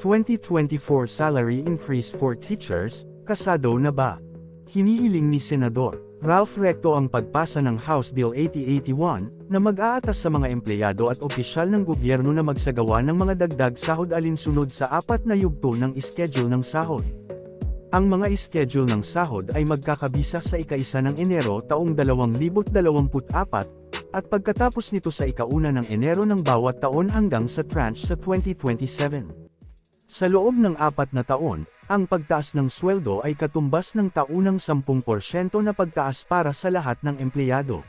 2024 salary increase for teachers, kasado na ba? Hinihiling ni Senador Ralph Recto ang pagpasa ng House Bill 8081 na mag-aatas sa mga empleyado at opisyal ng gobyerno na magsagawa ng mga dagdag sahod alinsunod sa 4 na yugto ng schedule ng sahod. Ang mga schedule ng sahod ay magkakabisa sa ika-1 ng Enero taong 2024 at pagkatapos nito sa ika-1 ng Enero ng bawat taon hanggang sa tranche sa 2027. Sa loob ng 4 na taon, ang pagtaas ng sweldo ay katumbas ng taunang 10% na pagtaas para sa lahat ng empleyado.